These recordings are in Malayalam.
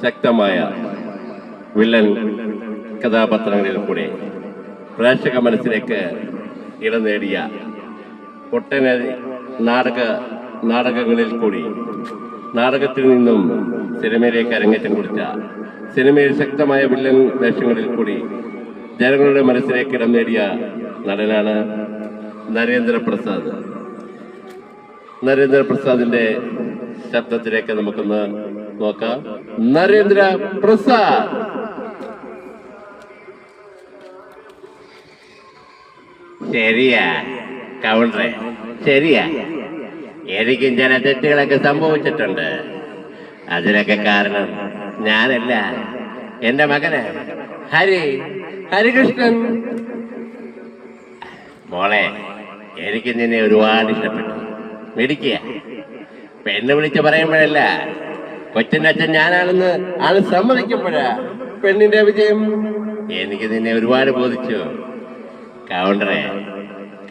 ശക്തമായ വില്ലൻ കഥാപാത്രങ്ങളിൽ കൂടെ പ്രേക്ഷക മനസ്സിലേക്ക് ഇടം നേടിയ ഒട്ടനവധി നാടകങ്ങളിൽ കൂടി നാടകത്തിൽ നിന്നും സിനിമയിലേക്ക് അരങ്ങേറ്റം കുറിച്ച സിനിമയിൽ ശക്തമായ വില്ലൻ വേഷങ്ങളിൽ കൂടി ജനങ്ങളുടെ മനസ്സിലേക്ക് ഇടം നേടിയ നടനാണ് നരേന്ദ്രപ്രസാദ്. നരേന്ദ്രപ്രസാദിന്റെ ശബ്ദത്തിലേക്ക് നമുക്കൊന്ന് നോക്കാം. നരേന്ദ്രപ്രസാദ്. ശരിയാ കൗണ്ടറെ, ശരിയാ. എനിക്കും ചില തെറ്റുകളൊക്കെ സംഭവിച്ചിട്ടുണ്ട്. അതിനൊക്കെ കാരണം ഞാനല്ല, എന്റെ മകന് ഹരികൃഷ്ണൻ. മോളെ, എനിക്ക് നിന്നെ ഒരുപാട് ഇഷ്ടപ്പെട്ടു. മേടിക്കുക പെണ്ണ് വിളിച്ച് പറയുമ്പോഴല്ല, കൊച്ചിന്റെ അച്ഛൻ ഞാനാണെന്ന് ആള് സമ്മതിക്കുമ്പോഴാ പെണ്ണിന്റെ വിജയം. എനിക്ക് നിന്നെ ഒരുപാട് ബോധിച്ചു.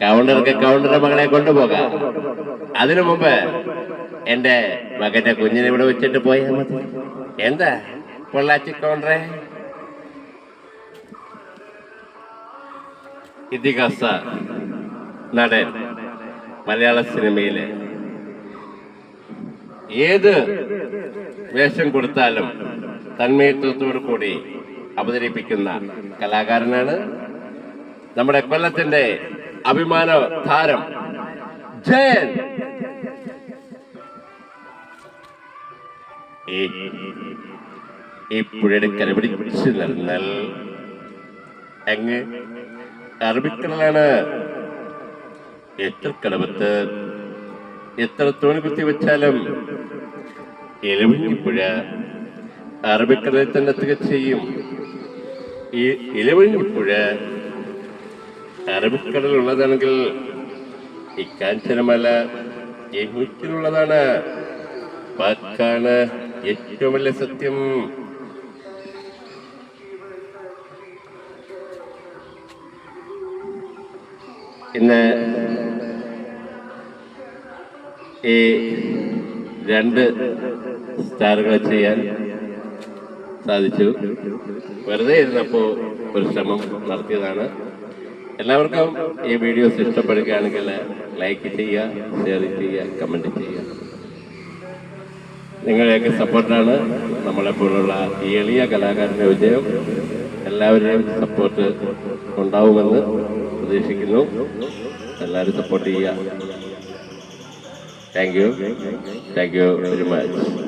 കൗണ്ടർക്ക് കൗണ്ടറുടെ മകളെ കൊണ്ടുപോകാം. അതിനു മുമ്പ് എന്റെ മകന്റെ കുഞ്ഞിനെ ഇവിടെ വെച്ചിട്ട് പോയാൽ മതി. എന്താ പൊള്ളാച്ചി കൗണ്ടറെ? ഇതിഹാസ നടൻ, മലയാള സിനിമയിലെ ഏത് വേഷം കൊടുത്താലും തന്മയത്വത്തോടു കൂടി അവതരിപ്പിക്കുന്ന കലാകാരനാണ് നമ്മുടെ കൊല്ലത്തിന്റെ അഭിമാന താരം ജയൻ. ഈ പുഴയുടെ കരപിടിച്ച് നടന്നാൽ അങ്ങ് അറബിക്കടലാണ്. എത്ര കടവത്ത് എത്ര തോണി കുത്തി വെച്ചാലും ഇലവഴിപ്പുഴ അറബിക്കടലിൽ തന്നെ തികച്ചും. ഈ ഇലവഴിപ്പുഴ അറബിക്കടലുള്ളതാണെങ്കിൽ ഈ കാഞ്ചനമല ഈ മുറ്റിലുള്ളതാണ്. വാക്കാണ് ഏറ്റവും വലിയ സത്യം. ഇന്ന് ഈ രണ്ട് സ്റ്റാറുകളെ ചെയ്യാൻ സാധിച്ചു. വെറുതെ ഇരുന്നപ്പോൾ ഒരു ശ്രമം നടത്തിയതാണ്. എല്ലാവർക്കും ഈ വീഡിയോസ് ഇഷ്ടപ്പെടുകയാണെങ്കിൽ ലൈക്ക് ചെയ്യുക, ഷെയർ ചെയ്യുക, കമൻറ്റ് ചെയ്യുക. നിങ്ങളുടെയൊക്കെ സപ്പോർട്ടാണ് നമ്മളെപ്പോലുള്ള ഈ എളിയ കലാകാരന്റെ വിജയം. എല്ലാവരുടെയും സപ്പോർട്ട് ഉണ്ടാവുമെന്ന് പ്രതീക്ഷിക്കുന്നു. എല്ലാവരും സപ്പോർട്ട് ചെയ്യുക. Thank you very much.